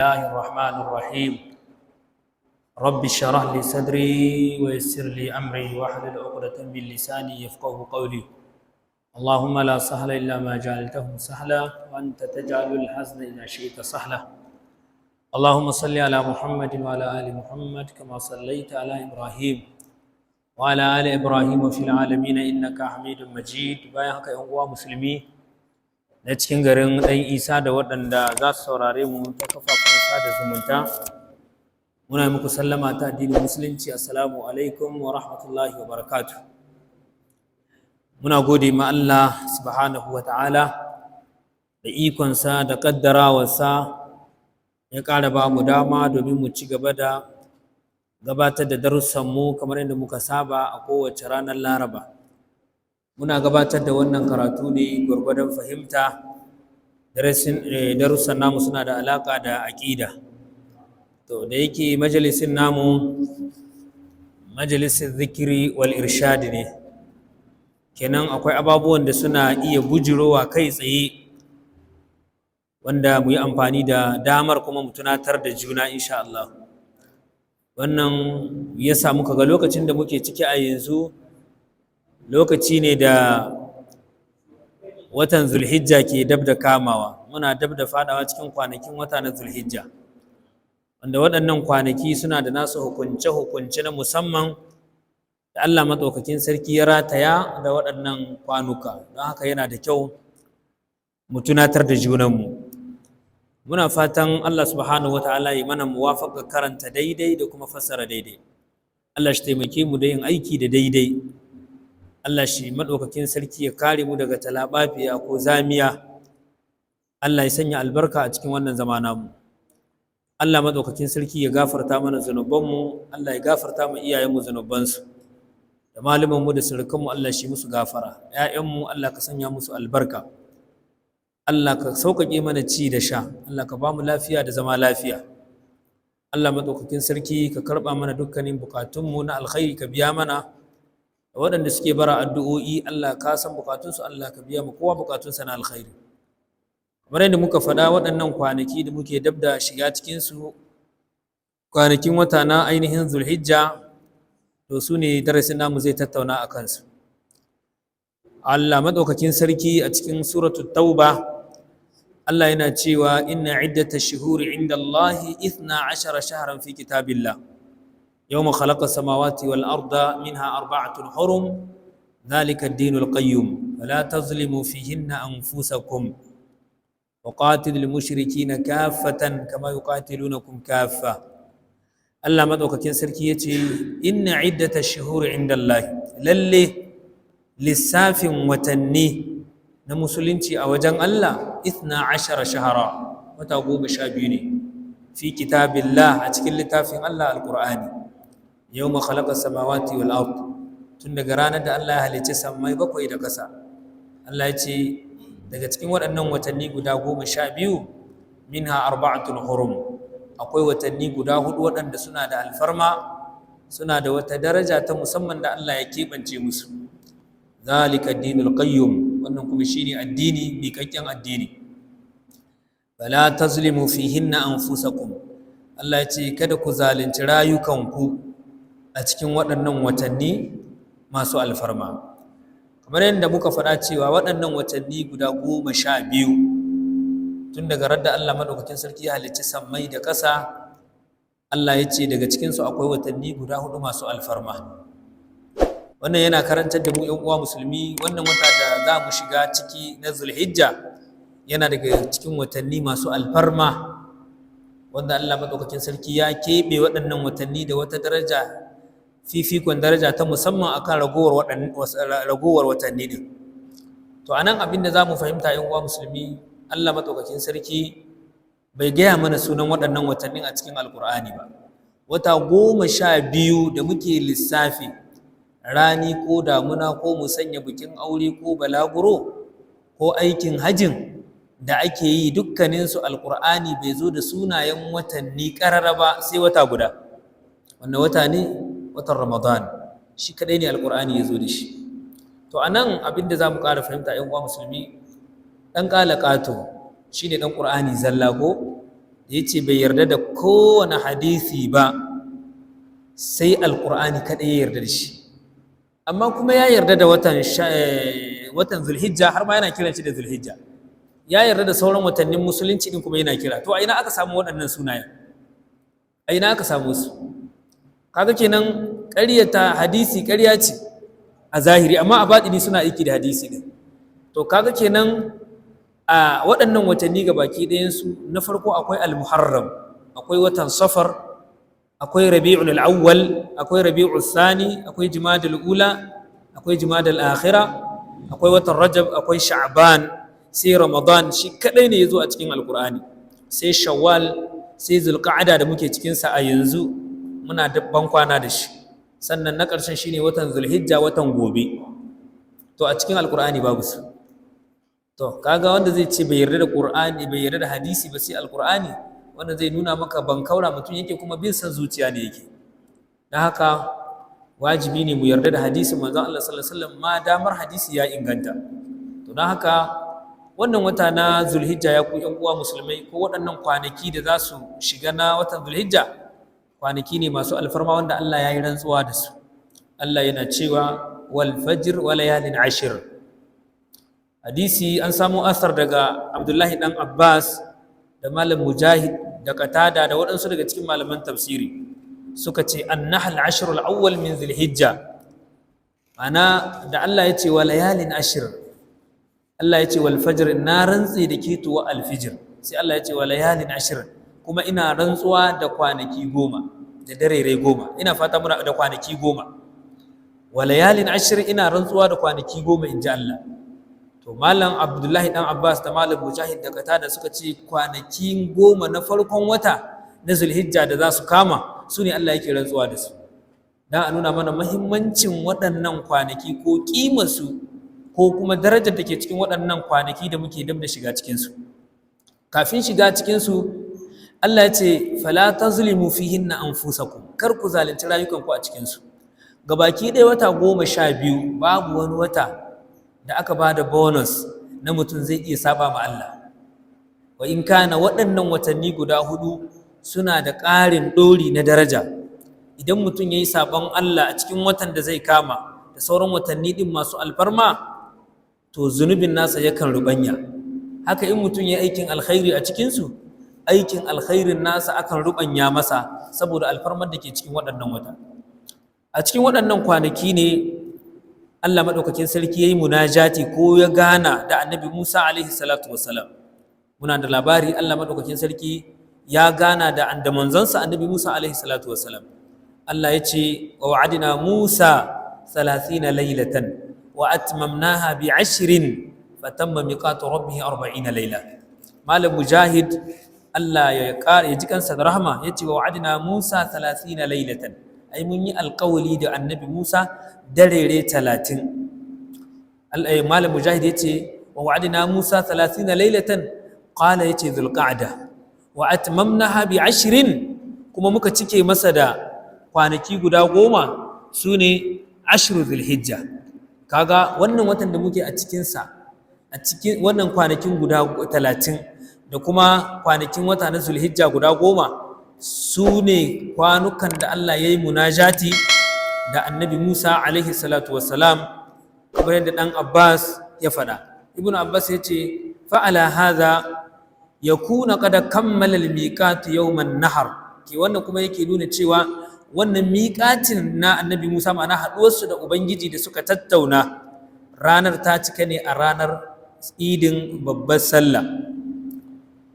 الله الرحمن الرحيم رب اشرح لي صدري ويسر لي أمري واحلل عقدة من لساني يفقه قولي اللهم لا سهل إلا ما جعلته سهلا وأنت تجعل الحزن إذا شئت سهلا اللهم صل على محمد وعلى آل محمد كما صليت على إبراهيم وعلى آل إبراهيم في العالمين إنك حميد مجيد بايعك يا مسلمين na cikin garin ɗan isa da waɗanda za su saurare mu ta kafafen sada zumunta muna muku sallama ta addinin musulunci assalamu alaikum wa rahmatullahi wa barakatuh muna gode ma Allah subhanahu wa ta'ala da ikonsa da ƙaddarawarsa ya ƙara ba mu dama domin mu ci gaba da gabatar da darussanmu kamar yadda muka saba a kowace ranar laraba muna gabatar da wannan karatu ne gwargwadon fahimta darussan namu suna da alaƙa da aƙida to da yake majalisin namu majalisin zikiri wal irshad ne kenan akwai ababuwan da suna iya bujirowa kai tsaye wanda mu yi amfani da damar kuma mu tunatar da juna insha Allah wannan ya sa muka ga lokacin da muke ciki a yanzu lokaci ne da watan zulhijja ke dab da kamawa muna dab da fadawa cikin kwanakin wata na zulhijja wanda waɗannan kwanaki suna da nasu hukunce-hukunce na musamman da Allah maɗaukakin sarki ya rataya da waɗannan kwanuka don haka yana da kyau mu tunatar da junanmu muna fatan Allah subhanahu wata'ala ya mana muwafaqa karanta daidai da kuma fassara daidai Allah shi taimake mu da yin aiki da daidai Allah shi maɗaukakin sarki ya kare mu daga talaɓafiya ko zamiya Allah ya sanya albarka a cikin wannan zama namu Allah maɗaukakin sarki ya gafarta mana zunubanmu Allah ya gafarta mu iyayenmu zunubansu da malumanmu da surukanmu Allah shi musu gafara ƴaƴanmu Allah ka sanya musu albarka Allah ka sauƙaƙe mana ci da sha Allah ka ba mu lafiya da zama lafiya Allah maɗaukakin sarki ka karɓa mana dukkanin bukatunmu na alkhairi ka biya mana waɗanda suke bara addu'o'i Allah ka san bukatunsu Allah ka biya mu kowa bukatunsa na alkhairi kamar yadda muka faɗa waɗannan kwanaki da muke dab da shiga cikinsu kwanakin wata na ainihin zulhijja to su ne darasin namu zai tattauna a kansu Allah maɗaukakin sarki a cikin suratul tauba Allah yana cewa inna iddatash shuhuri inda Allahi 12 shahran fi kitabillah يوم خلق السماوات والأرض منها 4 حرم ذلك الدين القيم فلا تظلموا فيهن أنفسكم وقاتلوا المشركين كافة كما يقاتلونكم كافة الله مدوكاكين سركي يتي إن عدة الشهور عند الله للي للساف وتني نمسلنتي أوجن الله 12 شهرا وتقوم شابيني في كتاب الله أتكلم لتافين الله القرآن يوم خلق السماوات والأرض tun daga ranar da Allah ya halicci sammai bakwai da ƙasa Allah ya ce daga cikin waɗannan watanni guda 12 minha 4 hurum akwai watanni guda 4 waɗanda suna da alfarma suna da wata daraja ta musamman da Allah ya keɓance musu zalika ad-dinul qayyum wannan kuma shine addini miƙaƙƙen addini fala tazlimu fihinna anfusakum Allah ya ce kada ku zalunci rayukanku a cikin waɗannan watanni masu alfarma kamar yadda muka faɗa cewa waɗannan watanni guda 12 tun daga radda Allah maɗaukakin sarki ya halicci sammai da ƙasa Allah ya ce daga cikinsu akwai watanni guda 4 masu alfarma wannan yana karantar da mu ‘yan uwa musulmi wannan wata da za mu shiga ciki na zulhijja yana daga cikin watanni masu alfarma wanda Allah maɗaukakin sarki ya keɓe waɗannan watanni da wata daraja fifikon daraja ta musamman akan ragowar watanni din to anan abin da zamu fahimta yan uwa musulmi Allah madaukakin sarki bai gaya mana sunan waɗannan watannin a cikin alkur'ani ba wata 12 da muke lissafi rani ko damuna ko mu sanya bikin aure ko balaguro ko aikin hajin da ake yi dukkaninsu alkur'ani bai zo da sunayen watanni ƙarara ba sai wata guda wannan wata ne watan Ramadan shi kadai ne alqur'ani yazo da shi to anan abinda zamu ƙara fahimta ƴan uwa musulmi dan qalaqato shine dan qur'ani zalla ko yace bai yarda da kowane hadisi ba sai alqur'ani kada ya yarda da shi, amma kuma ya yarda da watan zulhijja, har ma yana kiran shi da zulhijja. Ya yarda da sauran watannin musulunci din kuma yana kira. To a ina aka samu waɗannan sunayen? A ina aka samu su? Kaga kenan ƙaryata hadisi ƙarya ce a zahiri, amma a baɗini suna aiki da hadisi din. To kaga kenan a waɗannan watanni ga baki ɗayansu, na farko akwai al-muharram, akwai watan safar, akwai rabi'ul awwal, akwai rabi'ul thani, akwai jumadal ula, akwai jumadal akhira, akwai watan rajab, akwai sha'ban, sai ramadan shi kadai ne yazo a cikin alqur'ani, sai shawwal, sai zulqa'ada da muke cikin sa a yanzu muna dabban kwana da shi, sannan na ƙarshen shine watan zulhijja, watan gobe. To a cikin alqur'ani babu su. To kaga wanda zai ce bai yarda da qur'ani, bai yarda da hadisi ba sai alqur'ani, wanda zai nuna maka bankaura mutum yake kuma bin san zuciya ne yake. Dan haka wajibi ne mu yarda da hadisin manzon Allah sallallahu alaihi wasallam ma damar hadisi ya inganta. To dan haka wannan wata na zulhijja ya ku ƴan uwa musulmai, ko waɗannan kwanaki da za su shiga na watan zulhijja, kwanaki ne masu alfarma wanda Allah ya yi rantsuwa da su. Allah yana cewa wal fajr wa layalin ashir. Hadisi an samu asar daga Abdullahi dan Abbas da Malam Mujahid da Qatada da waɗansu daga cikin malaman tafsiri suka ce annahl ashrul awwal min zulhijja, ana da Allah ya ce wa layalin ashir, Allah ya ce wal fajr, na rantsi da ketowa alfijir, sai Allah ya ce wa layalin ashir, kuma ina rantsuwa da kwanaki 10 da darere 10. Ina fata muna da kwanaki 10. Wa layalin ashir, ina rantsuwa da kwanaki 10 inji Allah. To Malam Abdullahi dan Abbas da Malam Mujahid da Qatada suka ce kwanaki 10 na farkon wata na Zulhijja da za su kama su ne Allah yake rantsuwa da su, dan a nuna mana muhimmancin waɗannan kwanaki ko ƙimarsu ko kuma darajar da ke cikin waɗannan kwanaki da muke dab da shiga cikinsu. Kafin shiga cikinsu, Allah ya ce fala tazlimu fihinna anfusakum, kar ku zalunci rayukanku a cikinsu. Gabaki ɗaya wata 12 babu wani wata da aka ba da bonus na mutum zai iya saba ma Allah. Wa in kana waɗannan watanni guda 4 suna da ƙarin ɗori na daraja. Idan mutum ya yi sabon Allah a cikin watan da zai kama da sauran watanni ɗin masu alfarma, to zunubin nasa yakan rubanya. Haka in mutum ya aikin alkhairi a cikinsu, aikin alkhairin nasa akan rubanya masa saboda alfarmar da ke cikin waɗannan wata. A cikin waɗannan kwanaki ne Allah maɗaukakin sarki ya yi munajati ko ya gana da annabi Musa alaihi salatu wassalam. Muna da labari Allah maɗaukakin sarki ya gana da manzansa annabi Musa alaihi salatu wassalam. Allah ya ce wa wa'adina Musa 30 laylatan wa atmamnaha bi 10 fatamma miqatu rabbih 40 layla. Malam Mujahid Allah ya ji kansa da rahma yace wa wa'adina Musa 30 laylatan, ai mun yi alƙawali da annabi Musa darere 30. Malam Mujahid yace wa wa'adina Musa 30 laylatan, qala yace dhulqa'da wa atmamnaha bi 10, kuma muka cike masa da kwanaki guda 10 sune ashru dhulhijja. Kaga wannan watan da muke a cikinsa, a cikin wannan kwanakin guda 30 da kuma kwanakin wata na zulhijja guda 10 su ne kwanukan da Allah ya yi munajati da annabi Musa alaihi salatu wassalam, kamar yadda ɗan Abbas ya faɗa. Ibn Abbas ya ce fa'ala haza ya kuna kada kammala miƙatu yawman nahar, ke wannan kuma yake nuna cewa wannan miƙatin na annabi Musa, ma'ana haɗuwarsu da Ubangiji da suka tattauna, ranar ta cika ne a ranar idin babbar sallah.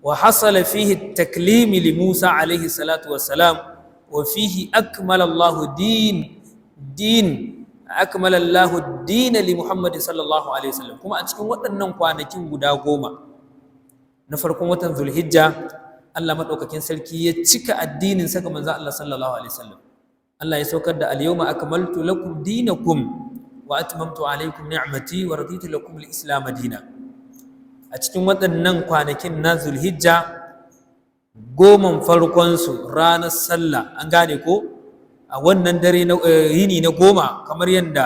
Wa hasala fihi taklimi li Musa alaihi salatu wassalam wa fihi akmala Allahu din li Muhammad sallallahu alaihi wasallam. Kuma a cikin waɗannan kwanakin guda 10 na farkon watan Zulhijja, Allah maɗaukakin sarki ya cika addinin sa ga manzon Allah sallallahu alaihi wasallam. Allah ya saukar da al-yawma akmaltu lakum dinakum wa atmamtu alaykum ni'mati wa raditu lakum al-islam dinan. A cikin waɗannan kwanakin na Zulhijja, 10 farkon su ranar sallah, an gane ko, a wannan dare na yini na 10, kamar yadda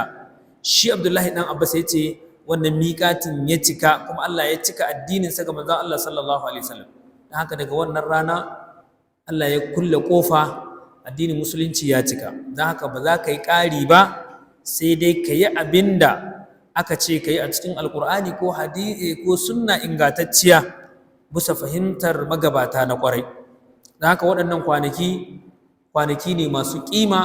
shi Abdullahi dan Abbas ya ce wannan miƙatin ya cika, kuma Allah ya cika addinin sa ga manzon Allah sallallahu alaihi wasallam. Dan haka daga wannan rana Allah ya kulle kofa, addinin musulunci ya cika. Don haka ba za ka yi ƙari ba, sai dai ka yi abin da aka ce ka yi a cikin alkur'ani ko hadisi ko sunna ingantacciya bisa fahimtar magabata na ƙwarai. Don haka waɗannan kwanaki ne masu ƙima,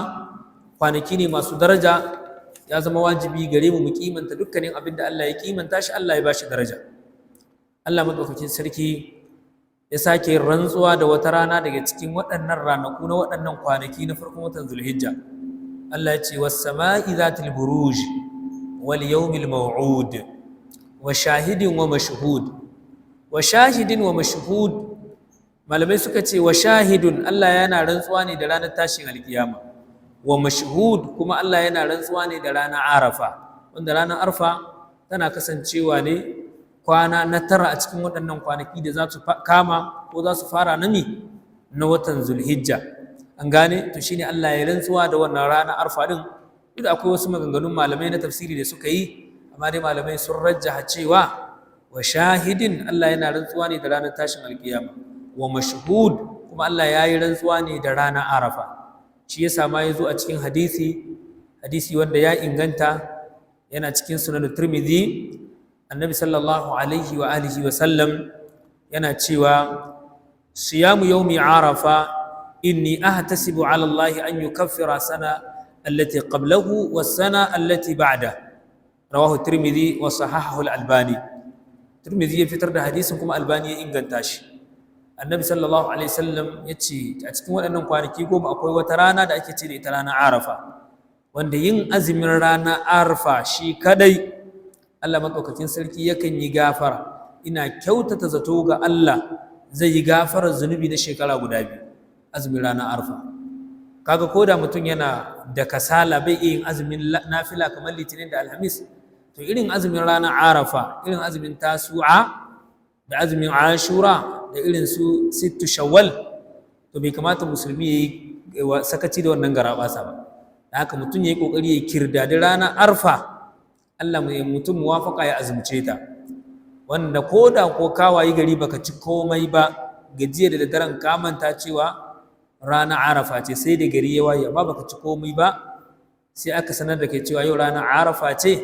kwanaki ne masu daraja. Ya zama wajibi gare mu kimanta dukkanin abin da Allah ya kimanta shi, Allah ya ba shi daraja. Allah madaukakin sarki ya sake rantsuwa da wata rana daga cikin waɗannan ranaku na waɗannan kwanaki na farkon watan Zulhijja. Allah ya ce was sama'i zatil buruj wal yawmil maw'ud wa shahidin wa mashhud. Wa shahidin wa mashhud, malamai suka ce wa shahidun, Allah yana rantsuwa ne da ranar tashin alkiyama. Wa mashhud kuma Allah yana rantsuwa ne da ranar Arafa, wanda ranar Arafa tana kasancewa ne kwana na 9 a cikin waɗannan kwanaki da za su kama ko za su fara na watan Zulhijja. An gane? To shine Allah ya rantsuwa da wannan ranar Arafa din. Duk akwai wasu maganganun malamai na tafsiri da suka yi, amma dai malamai sun rajjaha cewa wa shahidin, Allah yana rantsuwa ne da ranar tashin alkiyama. Wa mashhud kuma Allah ya yi rantsuwa ne da ranar Arafa. Shi yasa ma ya zo a cikin hadisi wanda ya inganta, yana cikin sunan Tirmidhi. Annabi sallallahu alaihi wa alihi wa sallam yana cewa siyamu yawmi arafa inni ahtasibu ala Allah an yukaffira sana allati qablahu was sana allati ba'da. Rawahu Tirmidhi wa sahahahu al-Albani. Tirmidhi ya fitar da hadisin kuma Albani ya inganta shi. Annabi sallallahu alaihi wasallam ya ce a cikin waɗannan kwanaki 10 akwai wata rana da ake ce da ita ranar Arafa, wanda yin azumin ranar Arafa shi kadai Allah madaukakin sarki yakan yi gafara. Ina kyautata zato ga Allah zai yi gafarar zunubi na shekara guda 2, azumin ranar Arafa. Kaga ko da mutum yana da kasala bai iya yin azumin nafila kamar Litinin da Alhamis, to irin azumin ranar Arafa, irin azumin Tasu'a da azumin Ashura da irin su sittu Shawwal, to bai kamata musulmi ya yi sakaci da wannan garabasa ba. Da haka mutum ya yi kokari ya kirdadi ranar Arfa, Allah mai mutum muwafaka ya azumce ta, wanda ko da ko kawayi gari baka ci komai ba, gajiya da daren ka manta cewa ranar Arafa ce, sai da gari ya waye amma baka ci komai ba, sai aka sanar da kai cewa yau ranar Arafa ce,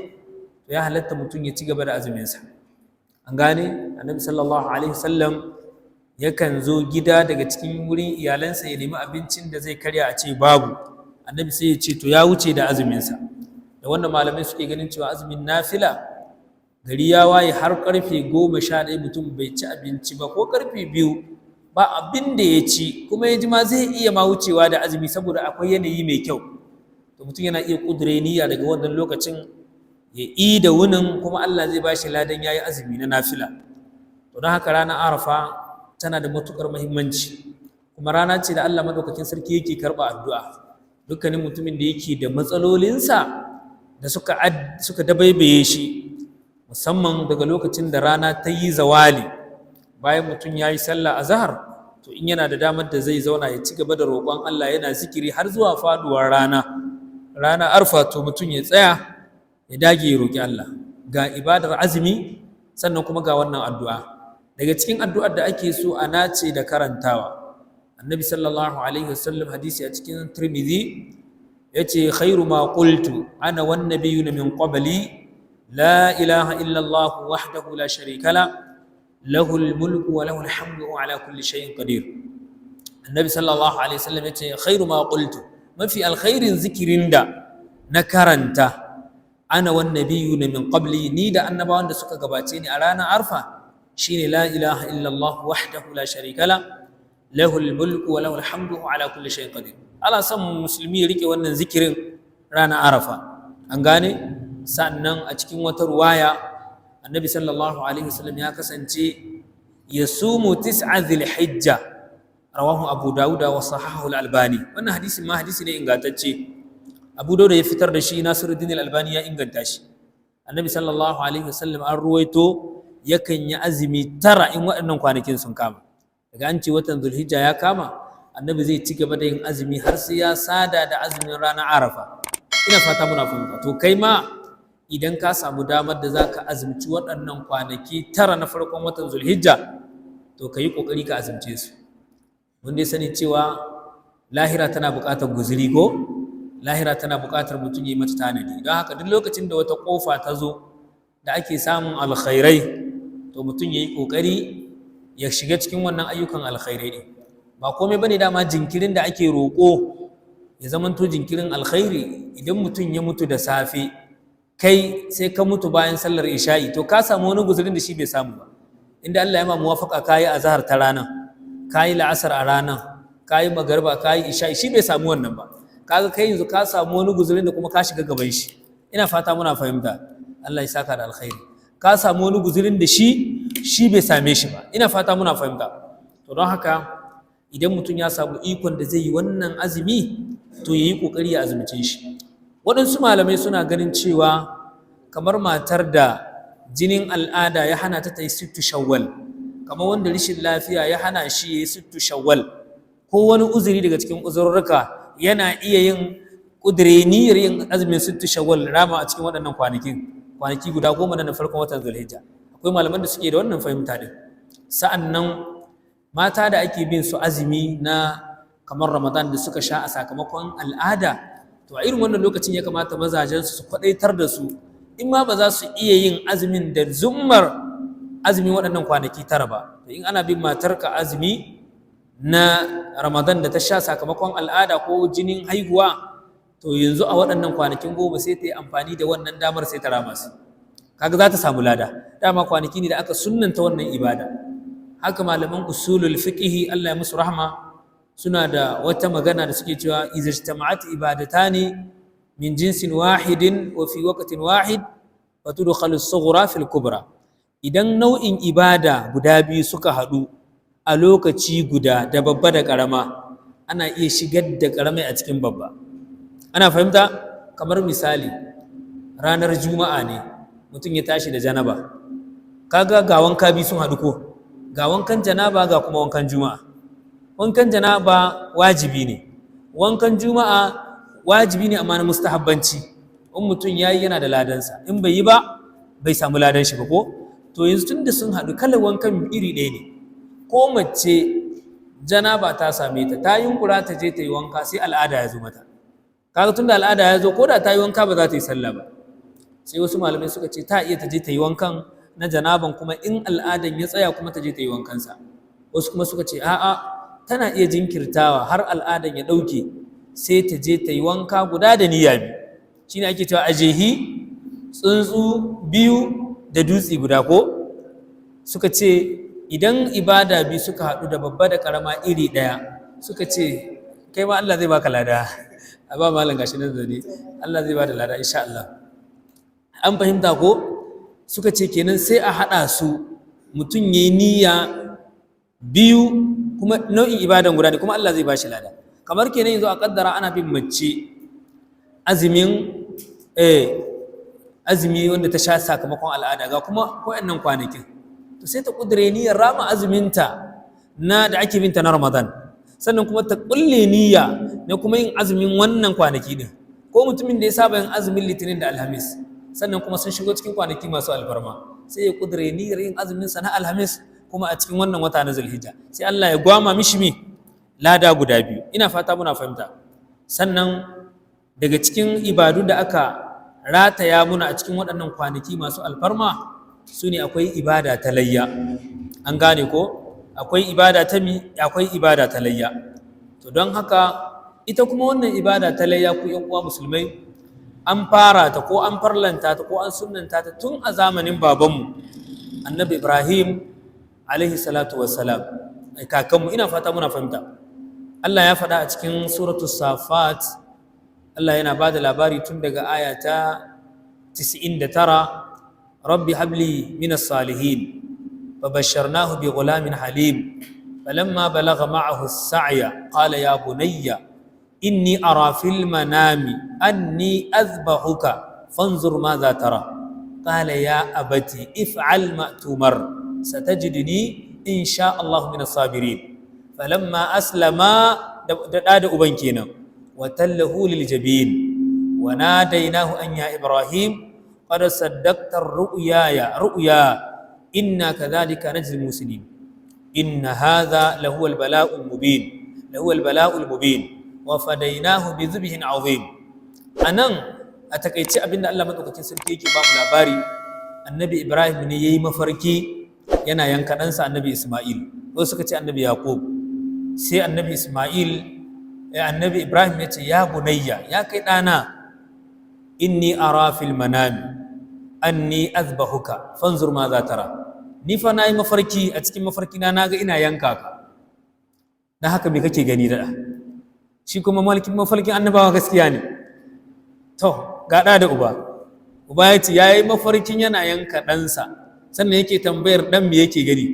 to ya halatta mutum ya ci gaba da azuminsa. An gane? Annabi sallallahu alaihi wasallam yakan zo gida daga cikin wurin iyalansa ya nemi abincin da zai karya a ce babu. Annabi sai ya ce to ya wuce da azuminsa. Da wanda malamai suke ganin cewa azumin nafila, gari ya waye har karfe 11 mutum bai ci abinci ba, ko karfe 2 ba abin da ya ci, kuma ya ji ma zai iya ma wucewa da azumi saboda akwai yanayi mai kyau, to mutum yana iya kudure niyya daga wannan lokacin ya yi da wunin, kuma Allah zai ba shi ladan ya yi azumi na nafila. To don haka ranar Arafa tana da matuƙar muhimmanci, kuma rana ce da Allah madaukakin sarki yake karɓa addu'a. Dukkanin mutumin da yake da matsalolinsa da suka dabaibaye shi, musamman daga lokacin da rana ta yi zawali, bayan mutum ya yi sallah azhar, to in yana da damar da zai zauna ya ci gaba da roƙon Allah yana zikiri har zuwa faduwar rana Arfa, to mutum ya tsaya ya dage ya roƙi Allah, ga ibadar azumi sannan kuma ga wannan addu'a. Daga cikin addu'ar da ake so a nace da karantawa, Annabi sallallahu alaihi wasallam hadisi a cikin Tirmidhi yace khairu ma qultu ana wan nabiyyuna min qabli la ilaha illa Allah wahdahu la sharika la lahul mulku wa lahul hamdu wa ala kulli shay'in qadir. Annabi sallallahu alaihi wasallam yace khairu ma qultu, mafi alkhairin zikirin da na karanta, ana wan nabiyyuna min qabli, ni da annabawan da suka gabace ni a ranar Arfa, shine la ilaha illallah wahdahu la sharika la lahul mulku wa lahul hamdu wa ala kulli shay'in qadir. Ana son musulmi ya rike wannan zikirin ranar Arafa. An gane? Sannan a cikin wata ruwaya Annabi sallallahu alaihi wasallam ya kasance yasumu 9 Dhul-Hijja, rawahu Abu Dawud wa sahahahu al-Albani. Wannan hadisi ma hadisi ne ingantacce. Abu Dawud ya fitar da shi, Nasiruddin al-Albani ya inganta shi. Annabi sallallahu alaihi wasallam an ruwaito yakan yi azumi 9 in waɗannan kwanakin sun kama. Daga an ce watan Dhul-Hijja ya kama, Annabi zai ci gaba da yin azumi har sai ya sada da azumin ranar Arafa. Ina fata muna fahimta. To kai ma idan ka samu damar da zaka azumci waɗannan kwanaki 9 na farkon watan Dhul-Hijja, to kai kokari ka azumce su. mun dai sani cewa lahira tana buƙatar guzuri ko lahira tana buƙatar mutum ya yi mata tanadi, don haka duk lokacin da wata ƙofa ta zo da ake samun alkhairai to mutum ya yi ƙoƙari ya shiga cikin wannan ayyukan alkhairai ɗin. Ba komai bane dama jinkirin da ake roƙo ya zamanto jinkirin alkhairi. Idan mutum ya mutu da safe kai sai ka mutu bayan sallar isha'i to ka samu wani guzurin da shi bai samu ba, inda Allah ya ma muwafaqa kayi azhar ta ranar, kayi la'asar a ranar, kayi magariba, kayi isha'i, shi bai samu wannan ba. Kaga kai yanzu ka samu wani guzurin da kuma ka shiga gaban shi. Ina fata muna fahimta, Allah ya saka da alkhairi. Ka samu wani guzurin da shi bai same shi ba. Ina fata muna fahimta. To don haka idan mutum ya samu ikon da zai yi wannan azumi to yayi kokari ya azumce shi. Waɗansu malamai suna ganin cewa kamar matar da jinin al'ada ya hana ta yi sittu shawwal, kamar wanda rashin lafiya ya hana shi ya yi sittu shawwal, ko wani uzuri daga cikin uzurruka yana iya yin ƙudure niyyar yin azumin sittu shawwal rama a cikin waɗannan kwanaki guda 10 na farkon watan Zulhijja. Akwai malaman da suke da wannan fahimta din. Sa'annan mata da ake bin su azumi na kamar Ramadan da suka sha a sakamakon al'ada, to a irin wannan lokacin ya kamata mazajen su kwadaitar da su, in ma ba za su iya yin azumin da zummar azumin waɗannan kwanaki 9 ba, to in ana bin matarka azumi na Ramadan da ta sha sakamakon al'ada ko jinin haihuwa, to yanzu a waɗannan kwanakin 10 sai ta yi amfani da wannan damar sai ta rama su. Kaga za ta samu lada. Dama kwanaki ne da aka sunnanta wannan ibada. Haka malaman usulul fiqh Allah ya musu rahma suna da wata magana da suke cewa idza ijtama'at ibadatani min jinsin wahidin wa fi waqtin wahid wa tudkhalu as-sughra fil kubra. Idan nau'in ibada guda biyu suka haɗu a lokaci guda da babba da ƙarama, ana iya shigar da ƙaramai a cikin babba. Ana fahimta? Kamar misali ranar juma'a ne mutum ya tashi da janaba, kaga ga wanka biyu sun haɗu ko, ga wankan janaba ga kuma wankan juma'a. Wankan janaba wajibi ne, wankan juma'a wajibi ne amma na mustahabbanci. In mutum yayi yana da ladansa, in bai yi ba bai samu ladan shi ba ko. To yanzu tunda sun haɗu kalar wankan iri ɗaya ne, ko mace janaba ta same ta, ta yunkura ta je ta yi wanka sai al'ada ya zo mata. Kaga tunda al'ada ya zo ko da ta yi wanka ba za ta yi sallah ba. Sai wasu malamai suka ce ta iya ta je ta yi wankan na janaban kuma in al'adan ya tsaya kuma ta je ta yi wankansa. Wasu kuma suka ce a'a, tana iya jinkirtawa har al'adan ya ɗauke sai ta je ta yi wanka guda da niyya biyu. Shine ake cewa ajehi tsuntsu biyu da dutse guda ko. Suka ce idan ibada biyu suka haɗu da babba da ƙarama iri ɗaya, suka ce kai ma Allah zai baka lada. A ba malam gashi nan zane, Allah zai bada lada insha Allah. An fahimta ko? Suka ce kenan sai a haɗa su, mutum ya yi niyya biyu kuma nau'in ibadan guda ne kuma Allah zai bashi lada. Kamar kenan yanzu a kaddara ana bin mace azumi wanda ta sha sakamakon al'ada ga kuma waɗannan kwanakin, to sai ta kudure niyyar rama azuminta na da ake binta na Ramadan, sannan kuma ta kulle niyya na kuma yin azumin wannan kwanaki din. Ko mutumin da ya saba yin azumin Litinin da Alhamis, sannan kuma sun shigo cikin kwanaki masu alfarma, sai ya kudure niyyar yin azumin sa na Alhamis kuma a cikin wannan wata na Zulhijja, sai Allah ya gwama mishi lada guda biyu. Ina fata muna fahimta. Sannan daga cikin ibadu da aka rataya muna a cikin waɗannan kwanaki masu alfarma su ne akwai ibada ta layya. An gane ko? Akwai ibada ta layya. To don haka ita kuma wannan ibada ta layya ku ƴan uwa musulmai, an fara ta ko an farlanta ta ko an sunnanta ta tun a zamanin babanmu Annabi Ibrahim alaihi salatu wassalam, kakanmu. Ina fata muna fahimta. Allah ya faɗa a cikin suratul Safat, Allah yana ba da labari tun daga aya ta 99, rabbi habli minas salihin fabashsharnahu bi ghulamin halim falamma balagha ma'ahu as-sa'ya qala ya bunayya inni ara fil manami anni azbahuka fanzur madha tara qala ya abati if'al ma tumar satajidni insha Allah minas sabirin falamma aslama da uban kenan وتله للجبين وناديناه أن يا إبراهيم قد صدقت رؤيا إنا كذلك نجزي المحسنين إن هذا لهو البلاء المبين lahu al-bala'ul mubin wa fadainahu bi dhibhin 'azim. Anan a takeice abinda Allah madaukakin sarki yake ba mu labari, annabi Ibrahim ne yayi mafarki yana yanka ɗansa annabi Isma'il, wasu suka ce annabi Yaqub. Sai annabi Ibrahim ya ce, ya bunayya, ya kai ɗana, inni ara fil manami anni azbahuka fanzur ma za tara. Ni fa nayi mafarki, a cikin mafarki na naga ina yanka ka, dan haka me kake gani da? Shi kuma mafarkin annabawa gaskiya ne. To ga ɗa da uba ya ce yayi mafarkin yana yanka ɗansa, sannan yake tambayar ɗan me yake gani.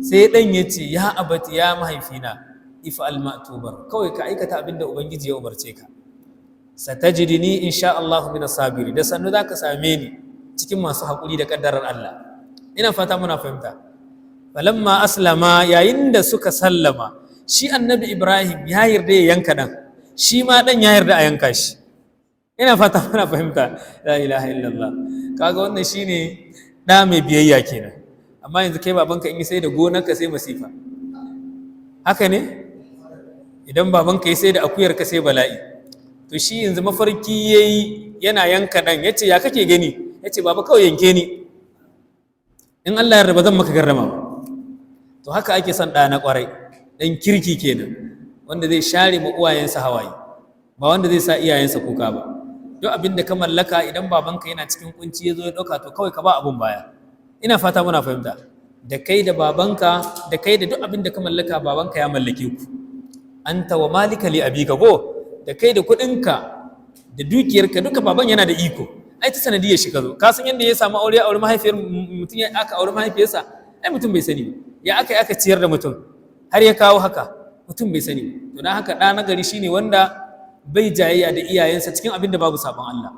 Sai ɗan ya ce, ya abati, ya mahaifina, if'al ma tu'mar, kawai ka aikata abinda ubangiji ya umarce ka. Satajidini insha Allah min as-sabiri, da sannu zaka same ni cikin masu hakuri da kaddarar Allah. Ina fata muna fahimta. Falamma aslama, yayin da suka sallama, shi annabi Ibrahim ya yarda ya yanka dan, shi ma dan ya yarda a yanka shi. Ina fata muna fahimta. La ilaha illallah. Kaga wannan shine da mai biyayya kenan. Amma yanzu kai babanka in yi sai da gonarka sai masifa. Haka ne? Idan babanka ya sai da akuyarka sai bala'i. To shi yanzu mafarki yayi yana yanka dan, yace ya kake gani? Yace baba kawai yanke ni, in Allah ya yarda zan maka garrama. To haka ake son ɗa na ƙwarai, ɗan kirki kenan, wanda zai share ma uwayensa hawaye, ba wanda zai sa iyayensa kuka ba. Duk abin da ka mallaka, idan babanka yana cikin kunci ya zo ya ɗauka, to kawai ka ba abun baya. Ina fata muna fahimta. Da kai da babanka, da kai da duk abin da ka mallaka, babanka ya mallake ku. Anta wa malika li abika, ko da kai da kuɗinka da dukiyarka duka baban yana da iko. Ai ta sanadiyar shi ka zo. Ka san yadda ya samu aure a wurin mahaifiyar mutum, ya aka aure mahaifiyarsa, ai mutum bai sani ba. Ya aka ciyar da mutum har ya kawo haka, mutum bai sani ba. To dan haka ɗa na gari shine wanda bai jayayya da iyayensa cikin abin da babu sabon Allah.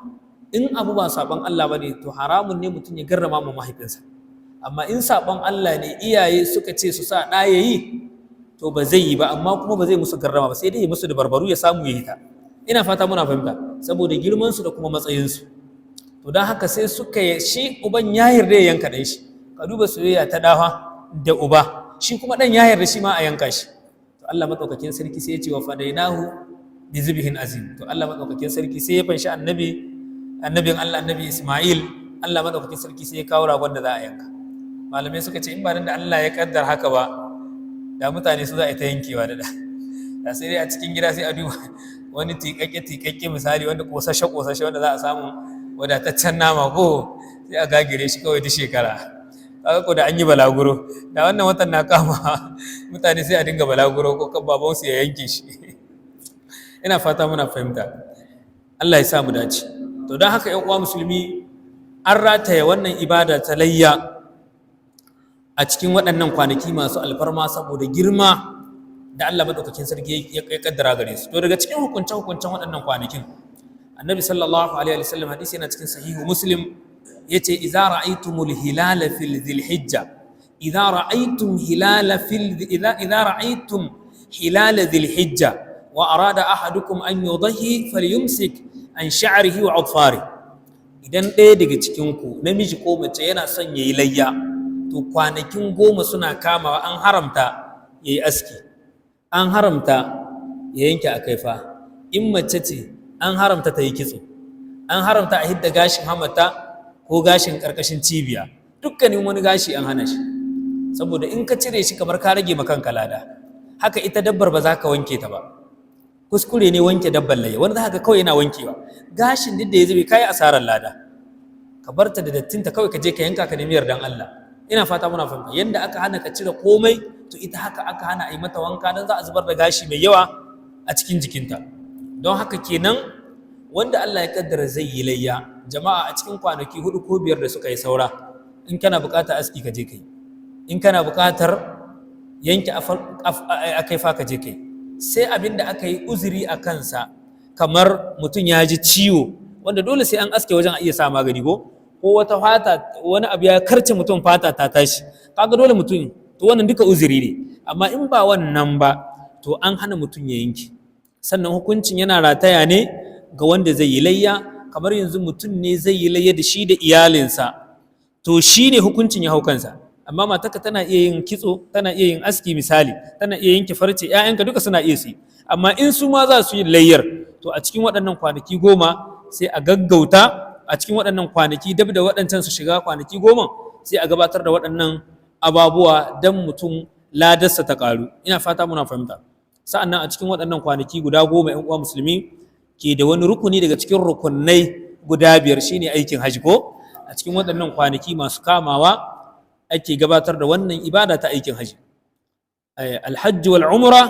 In abu ba sabon Allah bane, to haramun ne mutum ya garrama ma mahaifinsa. Amma in sabon Allah ne, iyaye suka ce su sa ɗa yayi, to ba zai yi ba, amma kuma ba zai musu garrama ba, sai dai ya musu da barbaru ya samu ya yi ta. Ina fata muna fahimta, saboda girmansu da kuma matsayinsu. To don haka sai shi uban ya yarda ya yanka ɗan shi. Ka duba soyayya ta ɗawa da uba, shi kuma ɗan ya yarda shi ma a yanka shi. To Allah maɗaukakin sarki sai ya ce wa fadainahu bi zibhin azim. To Allah maɗaukakin sarki sai ya fanshi annabin Allah, annabi Isma'il. Allah maɗaukakin sarki sai ya kawo ragon da za a yanka. Malamai suka ce in ba da Allah ya kaddar haka ba, da mutane su za a yi ta yankewa da sai dai a cikin gida sai a duba wani tikakke misali, wanda kosashe wanda za a samu wadataccen nama, ko sai a gagire shi kawai duk shekara. Kaga ko da an yi balaguro, da wannan watan na kama mutane sai a dinga balaguro, ko kan babansu ya yanke shi. Ina fata muna fahimta. Allah ya sa mu dace. To don haka 'yan uwa musulmi, an rataye wannan ibada ta layya a cikin waɗannan kwanaki masu alfarma saboda girma da Allah madaukakin sarki ya kaddara gare su. To daga cikin hukuncen waɗannan kwanakin, annabi sallallahu alaihi wasallam, hadisi yana cikin sahihu Muslim, yace idza ra'aytumul hilala fil dhilhijja, idza ra'aytum hilala dhilhijja wa arada ahadukum an yudhi falyumsik an sha'rihi wa adfari. Idan ɗaya daga cikin ku, namiji ko mace, yana son yayi layya, to kwanakin 10 suna kamawa, an haramta yayi aski, an haramta ya yanke akaifa. In mace ce, an haramta ta yi kitso, an haramta a hidda gashin hamata ko gashin karkashin cibiya. Dukkanin wani gashi an hana shi, saboda in ka cire shi kamar ka rage makanka lada. Haka ita dabbar ba za ka wanke ta ba, kuskure ne wanke dabbar layya. Wani za ka kawai yana wankewa, gashin duk da ya zube kai asarar lada. Ka barta da dattinta kawai, ka je ka yanka, ka nemi yardan Allah. Ina fata muna fahimta. Yanda aka hana ka cire komai, to ita haka aka hana a yi mata wanka, don za a zubar da gashi mai yawa a cikin jikinta. Don haka kenan, wanda Allah ya kaddara zai yi layya, jama'a, a cikin kwanaki 4 ko 5 da suka yi saura, in kana buƙatar aski ka je kai, in kana buƙatar yanke akaifa ka je kai. Sai abin da aka yi uzuri a kansa, kamar mutum ya ji ciwo wanda dole sai an aske wajen a iya sa magani, ko wata fata, wani abu ya karce mutum, fata ta tashi, kaga dole mutum, to wannan duka uzuri ne. Amma in ba wannan ba, to an hana mutum ya yanke. Sannan hukuncin yana rataya ne ga wanda zai yi layya. Kamar yanzu mutum ne zai yi layya da shi da iyalinsa, to shi ne hukuncin ya hau kansa. amma matarka tana iya yin kitso, tana iya yin aski misali, tana iya yanke farce, ƴaƴanka duka suna iya su yi. Amma in su ma za su yi layyar, to a cikin waɗannan kwanaki 10 sai a gaggauta, a cikin waɗannan kwanaki dab da waɗancan su shiga kwanaki 10 sai a gabatar da waɗannan ababuwa don mutum ladarsa ta ƙaru. Ina fata muna fahimta. Sa'annan a cikin waɗannan kwanaki guda 10 ƴan uwa musulmi ke da wani rukuni daga cikin rukunai guda 5 shine aikin haji ko a cikin waɗannan kwanaki masu kamawa ake gabatar da wannan ibada ta aikin haji. Alhajj wal umra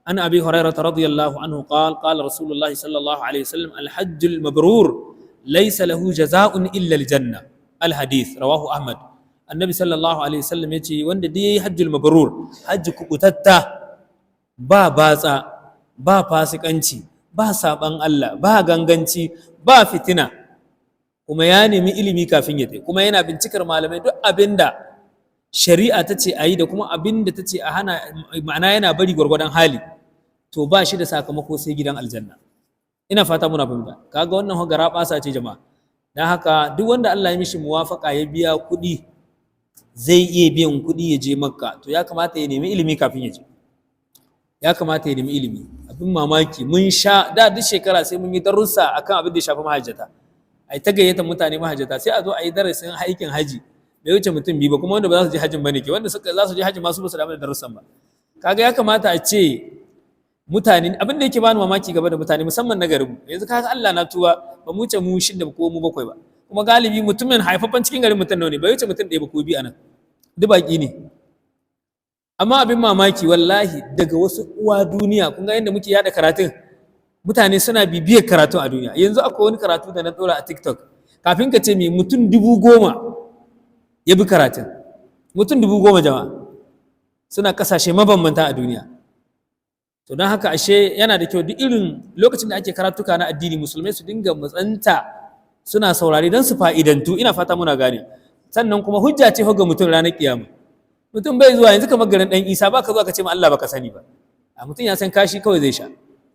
an abi hurairah radiyallahu anhu qala rasulullahi sallallahu alaihi wasallam alhajj al mabrur laysa lahu jazaa'un illa al janna. Al hadith rawahu Ahmad. Annabi sallallahu alaihi wasallam yace wanda da yayi hajjul mabrur, hajji kubutatta, ba batsa, ba fasikanci, ba saban Allah, ba ganganci, ba fitina, kuma ya nemi ilimi kafin ya tafi, kuma yana bincikar malamai duk abinda shari'a ta ce a yi da kuma abinda ta ce a hana, ma'ana yana bari gwargwadon hali, to ba shi da sakamako sai gidan aljanna. Ina fata muna fahimta. Kaga wannan hogara basa ce jama'a. Dan haka duk wanda Allah ya mishi muwafaka ya biya kuɗi, zai iya biyan kuɗi ya je Makka, to ya kamata ya nemi ilimi kafin ya je. Ya kamata ya nemi ilimi. Abin mamaki mun sha da duk shekara sai mun yi darussa akan abin da ya shafi mahajjata. Ai ta gayyata mutane mahajjata sai a zo a yi darasin aikin haji. Bai wuce mutum biyu ba, kuma wanda ba za su je hajjin bane ke, wanda suka za su je hajji ma su ba su da darussan ba. Kaga ya kamata a ce mutane, abin da yake bani mamaki gaba da mutane musamman na garinmu, yanzu kaga Allah na tuwa ba mu wuce mu 6 ko mu 7 ba, kuma galibi mutumin haifaffen cikin garin mutum ne, bai wuce mutum 1 ba ko 2 anan, duk baki ne. Amma abin mamaki wallahi daga wasu uwa duniya, kun ga yadda muke yada karatun, mutane suna bibiyar karatu a duniya. Yanzu akwai wani karatu da na dora a TikTok, kafin ka ce me mutum 10,000 ya bi karatun, mutum 10,000 jama'a suna kasashe mabambanta a duniya. To don haka ashe yana da kyau duk irin lokacin da ake karatuka na addini musulmai su dinga matsanta suna saurari don su fa'idantu. Ina fata muna gane. Sannan kuma hujja ce ga mutum ranar kiyama. Mutum bai zuwa yanzu kamar garin dan Isa, baka zuwa ka ce ma Allah baka sani ba. A mutum ya san kashi kawai zai sha.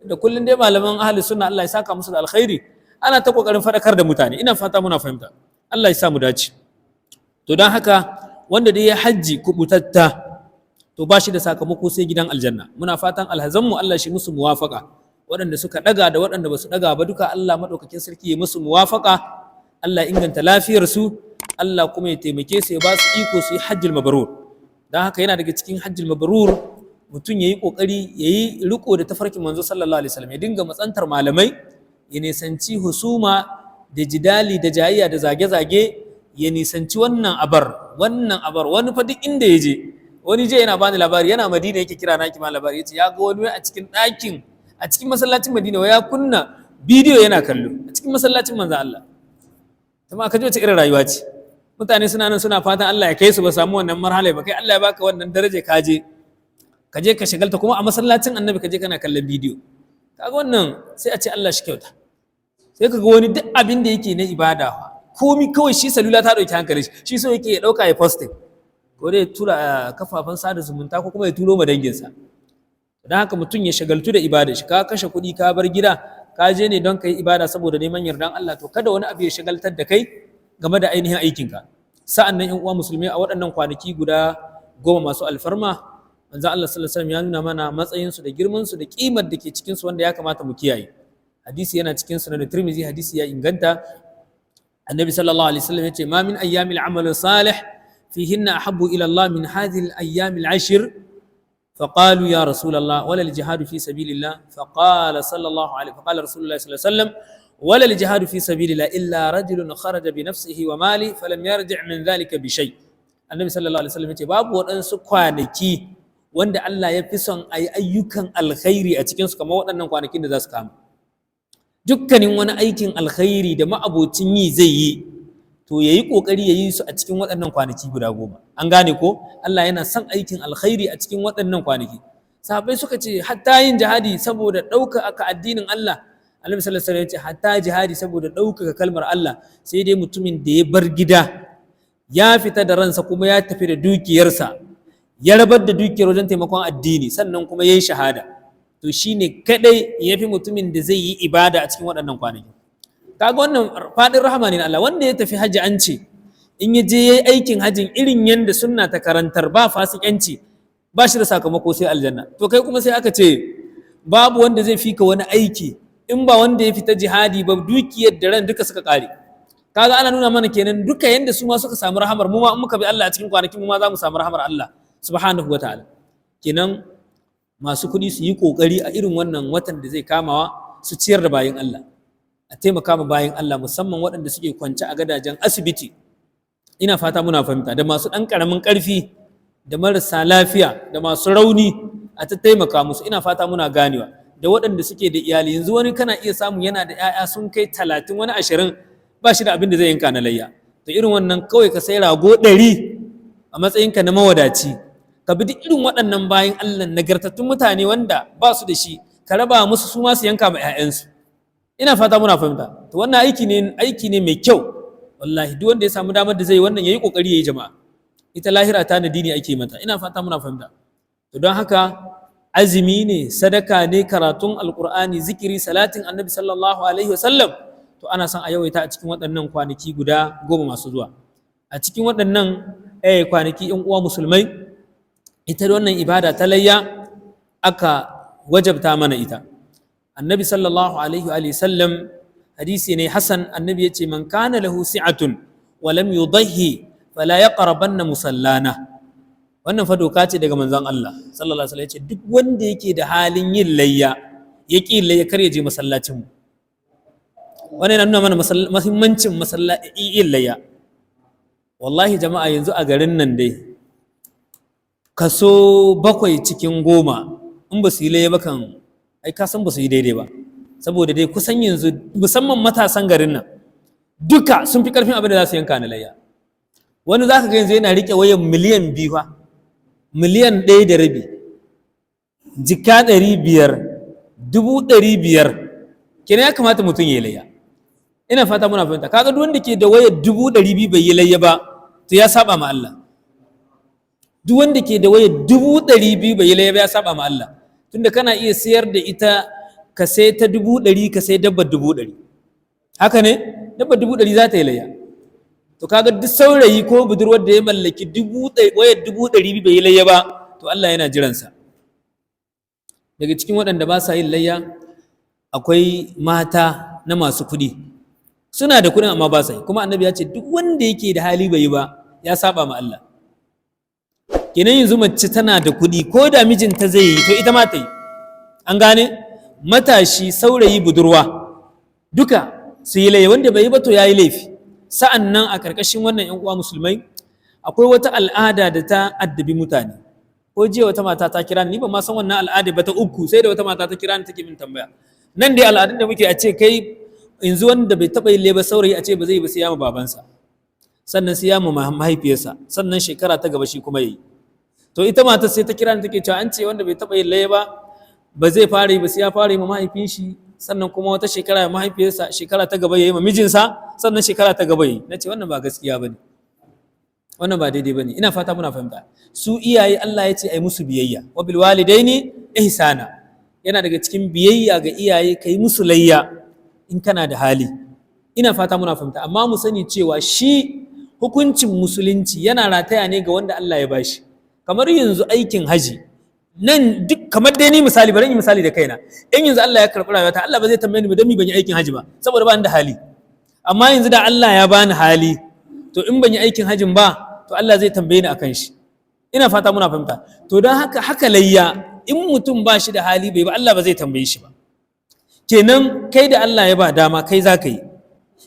Da kullun dai malaman ahli sunna Allah ya saka musu da alkhairi, ana ta kokarin fadakar da mutane. Ina fata muna fahimta. Allah ya sa mu dace. To don haka wanda dai ya hajji kubutatta, to ba shi da sakamako sai gidan aljanna. Muna fatan alhazanmu Allah shi musu muwafaka, waɗanda suka ɗaga da waɗanda ba su ɗaga ba duka Allah maɗaukakin sarki ya musu muwafaka, Allah inganta lafiyarsu, Allah kuma ya taimake su ya ba su iko su yi hajjul mabrur. Don haka yana daga cikin hajjul mabrur mutum ya yi ƙoƙari ya yi riko da tafarkin manzo sallallahu alaihi wasallam, ya dinga matsantar malamai, ya nisanci husuma da jidali da jayayya da zage-zage, ya nisanci wannan abar. Wani fa duk inda ya je, wani je yana bani labari, yana Madina yake kira na kima labari, yace ya ga wani a cikin ɗakin, a cikin masallacin Madina ya kunna bidiyo yana kallo a cikin masallacin manzo Allah. Kuma ka ji wace irin rayuwa ce. Mutane suna nan suna fatan Allah ya kai su ba samu wannan marhala ba, kai Allah ya baka wannan daraja ka je ka shagalta kuma a masallacin Annabi ka je kana kallon bidiyo. Kaga wannan sai a ce Allah shi kyauta. Sai kaga wani duk abin da yake na ibada komi kawai shi salula ta dauki hankali shi so yake ya dauka ya posting, ko dai tura kafafen sada zumunta ko kuma ya turo ma danginsa. Don haka mutum ya shagaltu da ibada shi. Ka kashe kuɗi ka bar gida ka je ne don ka yi ibada saboda neman yardan Allah, to kada wani abu ya shagaltar da kai game da ainihin aikinka. Sa'an nan 'yan uwa musulmi a waɗannan kwanaki guda 10 masu alfarma, manzo Allah sallallahu alaihi wasallam ya nuna mana matsayinsu da girmansu da kimar da ke cikinsu wanda ya kamata mu kiyaye. Hadisi yana cikin sunan Tirmidhi, hadisi ya inganta. Annabi sallallahu alaihi wasallam ya ce ma min ayyamil amal salih فيهن أحب إلى الله من هذه الأيام العشر فقالوا يا رسول الله ولا الجهاد في سبيل الله فقال رسول الله صلى الله عليه وسلم ولا الجهاد في سبيل الله إلا رجل خرج بنفسه وماله فلم يرجع من ذلك بشيء. النبي صلى الله عليه وسلم يقول باب waɗansu kwanaki wanda Allah ya fi son a yi ayyukan alkhairi a cikinsu kamar waɗannan kwanakin da za su kama. Dukkanin wani aikin alkhairi da ma'abocin yi zai yi, to yayi kokari yayi su a cikin waɗannan kwanaki guda 10. An gane ko? Allah yana son aikin alkhairi a cikin waɗannan kwanaki. Sahabbai suka ce hatta yin jihadi saboda ɗaukaka addinin Allah. Annabi sallallahu alaihi wasallam ya ce hatta jihadi saboda ɗaukaka kalmar Allah, sai dai mutumin da ya bar gida ya fita da ransa kuma ya tafi da dukiyarsa, ya rabar da dukiyar wajen taimakon addini, sannan kuma yayi shahada, to shine kadai yafi mutumin da zai yi ibada a cikin waɗannan kwanaki. Kaga wannan fadin rahama ne na Allah. Wanda ya tafi hajji an ce in ya je yayi aikin hajjin irin yanda sunna ta karantar ba fasikanci ba shi da sakamako sai aljanna. To kai kuma sai aka ce babu wanda zai fika wani aiki in ba wanda ya fita jihadi ba, dukiyar da ran duka suka kare. Kaga ana nuna mana kenan duka yanda su ma suka samu rahamar, mu ma in muka bi Allah a cikin kwanakin mu ma za mu samu rahamar Allah subhanahu wataala. Kenan masu kuɗi su yi kokari a irin wannan watan da zai kamawa su ciyar da bayin Allah, a taimaka ma bayin Allah musamman waɗanda suke kwance a gadajen asibiti. Ina fata muna fahimta, da masu ɗan ƙaramin ƙarfi, da marasa lafiya, da masu rauni, a ta taimaka musu. Ina fata muna ganewa, da waɗanda suke da iyali. Yanzu wani kana iya samu yana da 'ya'ya sun kai 30, wani 20, ba shi da abin da zai yanka na layya. To irin wannan kawai ka sai rago 100 a matsayinka na mawadaci, ka bi duk irin waɗannan bayan Allah nagartattun mutane wanda ba su da shi, ka raba musu su ma su yanka ma 'ya'yansu. Ina fata muna fahimta. To wannan aiki ne mai kyau wallahi. Duk wanda ya samu damar da zai wannan yayi kokari yayi jama'a. Ita lahira ta na dini ake mata. Ina fata muna fahimta. To don haka azumi ne, sadaka ne, karatun alqur'ani, zikiri, salatin annabi sallallahu alaihi wasallam, to ana son a yawaita a cikin waɗannan kwanaki guda 10 masu zuwa. A cikin waɗannan kwanaki ƴan uwa musulmai, ita wannan ibada ta layya aka wajabta mana ita. Annabi sallallahu alaihi wa sallam, hadisi ne hasan, annabi yace man kana lahu si'atun wa lam yudahhi fala yaqrabanna musallana. Wannan fa doka ce daga manzon Allah sallallahu alaihi wasallam, yace duk wanda yake da halin yin layya ya ƙi layya kar ya je masallacin mu. Wannan yana nuna mana muhimmancin yin layya. Wallahi jama'a yanzu a garin nan dai kaso 7 cikin 10 in ba su yi layya ba kan ai ka san ba su yi daidai ba, saboda dai kusan yanzu musamman matasan garin nan duka sun fi karfin abin da za su yanka na layya. Wani za ka ga yanzu yana riƙe wayan miliyan 2 fa, miliyan 1.5, jika 500, 500,000, kenan ya kamata mutum ya yi layya. Ina fata muna fahimta. Kaga duk wanda ke da wayar 200,000 bai yi layya ba to ya saba ma Allah. Duk wanda ke da wayar 200,000 bai yi layya ba ya saba ma Allah. Tunda kana iya sayar da ita ka sai ta 100,000 ka sai dabbar 100,000. Haka ne? Dabbar 100,000 za ta yi layya. To kaga duk saurayi ko budurwar da ya mallaki wayar 100,000 bai yi layya ba to Allah yana jiransa. Daga cikin waɗanda ba sa yin layya akwai mata na masu kuɗi. Suna da kuɗin amma ba sa yi. Kuma annabi ya ce duk wanda yake da hali bai yi ba ya saba ma Allah. Kenan yanzu mace tana da kuɗi ko da mijinta zai yi to ita ma ta yi. An gane? Matashi, saurayi, budurwa duka su yi layya, wanda bai yi ba to ya yi laifi. Sa'an nan a ƙarƙashin wannan ‘yan uwa musulmai akwai wata al'ada da ta addabi mutane. Ko jiya wata mata ta kira ni ba ma san wannan al'ada ba ta uku, sai da wata mata ta kira ni take min tambaya. Nan dai al'adun da muke a ce kai yanzu wanda bai taɓa yin layya ba saurayi a ce ba zai ba sai ya ma babansa, sannan sai ya ma mahaifiyarsa, sannan shekara ta gaba shi kuma yayi. To ita mata sai ta kira ni take cewa an ce wanda bai taɓa yin layya ba zai fara yi ba sai ya fara yi ma mahaifin shi, sannan kuma wata shekara ya mahaifiyarsa, shekara ta gaba ya yi ma mijinsa, sannan shekara ta gaba yi. Na ce wannan ba gaskiya ba ne, wannan ba daidai ba ne. Ina fata muna fahimta. Su iyaye Allah ya ce ai musu biyayya, wa bil walidaini ihsana. Yana daga cikin biyayya ga iyaye kai musu layya in kana da hali. Ina fata muna fahimta. Amma mu sani cewa shi hukuncin musulunci yana rataya ne ga wanda Allah ya bashi. Kamar yanzu aikin haji nan duk kamar dai ni misali, bari in yi misali da kaina. In yanzu Allah ya karɓi rayuwata, Allah ba zai tambaye ni ba don mi ban yi aikin haji ba, saboda ba ni da hali. Amma yanzu da Allah ya bani hali, to in ban yi aikin hajin ba, to Allah zai tambaye ni akan shi. Ina fata muna fahimta. To don haka layya in mutum ba shi da hali bai ba, Allah ba zai tambaye shi ba. Kenan kai da Allah ya ba dama kai za ka yi.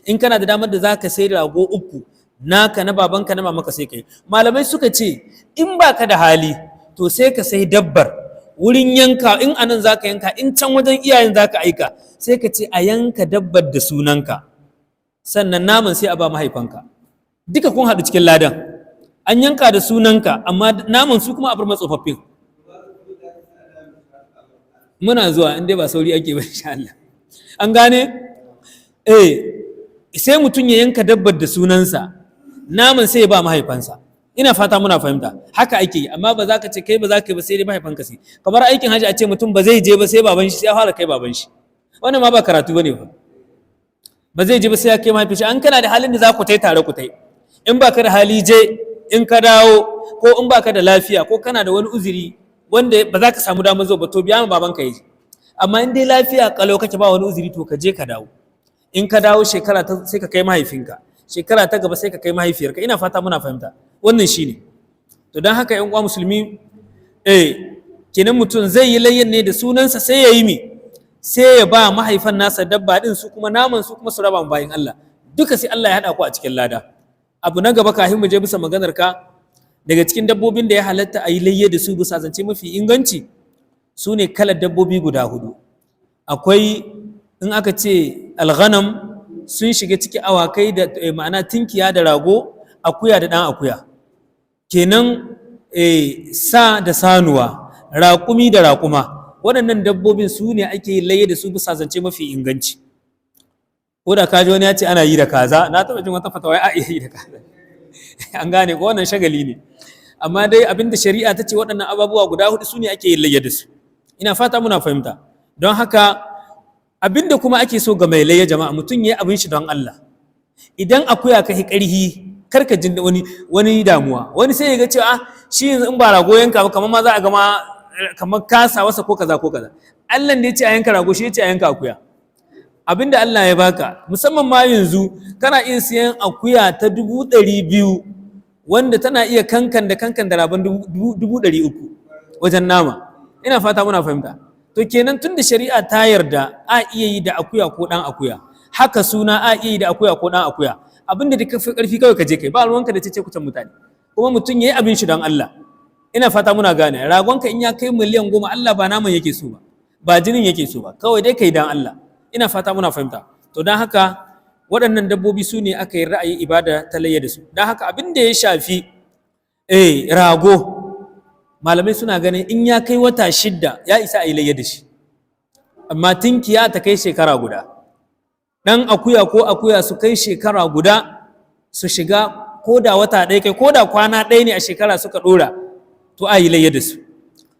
In kana da damar da za ka sai rago 3, naka na babanka na mamaka sai kai. Malamai suka ce in ba ka da hali to sai ka sai dabbar wurin yanka. In anan za ka yanka, in can wajen iyayen za ka aika, sai ka ce a yanka dabbar da sunanka, sannan naman sai a ba mahaifanka. Duka kun haɗu cikin ladan. An yanka da sunanka amma naman su kuma a bar matsofaffin. Muna zuwa in dai ba sauri ake ba insha Allah. An gane? Sai mutum ya yanka dabbar da sunansa, naman sai ya ba mahaifansa. Ina fata muna fahimta. Haka ake yi, amma ba za ka ce kai ba za ka yi ba sai dai mahaifanka sai. Kamar aikin haji a ce mutum ba zai je ba sai baban shi, sai ya fara kai baban shi. Wannan ma ba karatu bane ba. Ba zai je ba sai ya kai mahaifin shi. An kana da halin da za ku tai tare ku tai. in baka da hali je, in ka dawo, ko in baka da lafiya ko kana da wani uzuri wanda ba za ka samu damar zuwa ba, to biya ma babanka ya je. Amma in dai lafiya kalau kake ba wani uzuri, to ka je ka dawo. In ka dawo shekara ta sai ka kai mahaifinka, shekara ta gaba sai ka kai mahaifiyarka. Ina fata muna fahimta, wannan shine. To don haka yan uwa musulmi, kenan mutum zai yi layyan ne da sunansa, sai ya yi mi, sai ya ba mahaifan nasa dabba din, su kuma naman su kuma su raba mu bayin Allah, duka sai Allah ya haɗa ku a cikin lada. Abu na gaba kafin mu je bisa maganar ka, daga cikin dabbobin da ya halatta a yi layya da su bisa zance mafi inganci, su ne kalar dabbobi guda 4. Akwai, in aka ce alghanam, sun shiga ciki awakai da ma'ana tinkiya da rago, akuya da ɗan akuya. Kenan sa da sanuwa, raƙumi da raƙuma, waɗannan dabbobin su ne ake yi layya da su bisa zance mafi inganci. Ko da kaji wani ya ce ana yi da kaza, na taɓa jin wata fatawa a iya yi da kaza. An gane ko wannan shagali ne. Amma dai abinda shari'a ta ce waɗannan ababuwa guda 4 su ne ake yin layya da su. Ina fata muna fahimta. Don haka abinda kuma ake so ga mai layya jama'a, mutum ya yi abin shi don Allah. Idan akuya ka yi ƙarhi, karka jin wani damuwa. Wani sai ya ga cewa shi yanzu in ba rago yanka ba, kamar ma za a gama kamar kasa wasa ko kaza ko kaza. Allah ne ya ce a yanka rago, shi ya ce a yanka akuya. Abinda Allah ya baka, musamman ma yanzu kana iya siyan akuya ta 200,000 wanda tana iya kankan da rabon 300,000 wajen nama. Ina fata muna fahimta. To kenan tun da shari'a ta yarda a iya yi da akuya ko ɗan akuya, haka suna a iya yi da akuya ko ɗan akuya. Abinda da ka fi ƙarfi kawai ka je kai, ba ruwanka da cece kucin mutane. Kuma mutum ya yi abin shi don Allah. Ina fata muna gane, ragonka in ya kai miliyan 10, Allah ba naman yake so ba, ba jinin yake so ba, kawai dai kai don Allah. Ina fata muna fahimta. To don haka waɗannan dabbobi su ne aka yi ra'ayi ibada ta layya da su. Don haka abin da ya shafi rago, malamai suna ganin in ya kai wata 6 ya isa a yi layya da shi. Amma tinkiya ta kai shekara guda, ɗan akuya ko akuya su kai shekara guda, su shiga ko da wata ɗaya, kai ko da kwana 1 ne a shekara suka ɗora, to a yi layya da su.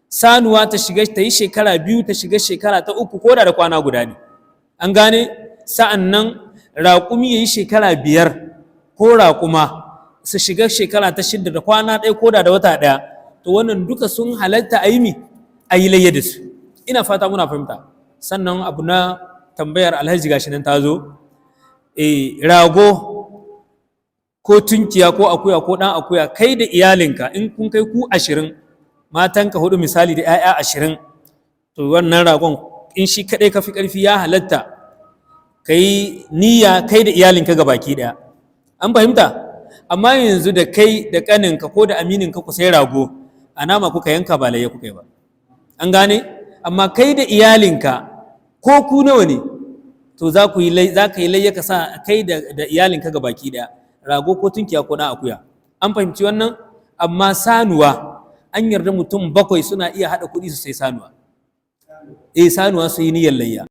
Sanuwa ta yi shekara 2, ta shiga shekara ta 3 ko da kwana guda ne. An gane. Sa'an nan raƙumi ya yi shekara 5, ko raƙuma su shiga shekara ta 6 da kwana 1 ko da wata 1. To wannan duka sun halatta a yi layya da su. Ina fata muna fahimta. Sannan abu na tambayar alhaji gashi nan ta zo, rago ko tunkiya ko akuya ko ɗan akuya, kai da iyalinka in kun kai ku 20, matanka 4 misali da 'ya'ya 20, to wannan ragon in shi kaɗai ka fi ƙarfi ya halatta ka yi niyya kai da iyalinka ga baki ɗaya. An fahimta. Amma yanzu da kai da ƙaninka ko da amininka ku sai rago, a nama kuka yanka ba layya kuka yi ba. An gane. Amma kai da iyalinka ko ku nawa ne, to za ka yi layya ka sa kai da iyalinka ga baki ɗaya, rago ko tunkiya ko ɗan akuya. An fahimci wannan. Amma sanuwa, an yarda mutum 7 suna iya haɗa kuɗi su sai sanuwa. Sanuwa su yi niyyar layya.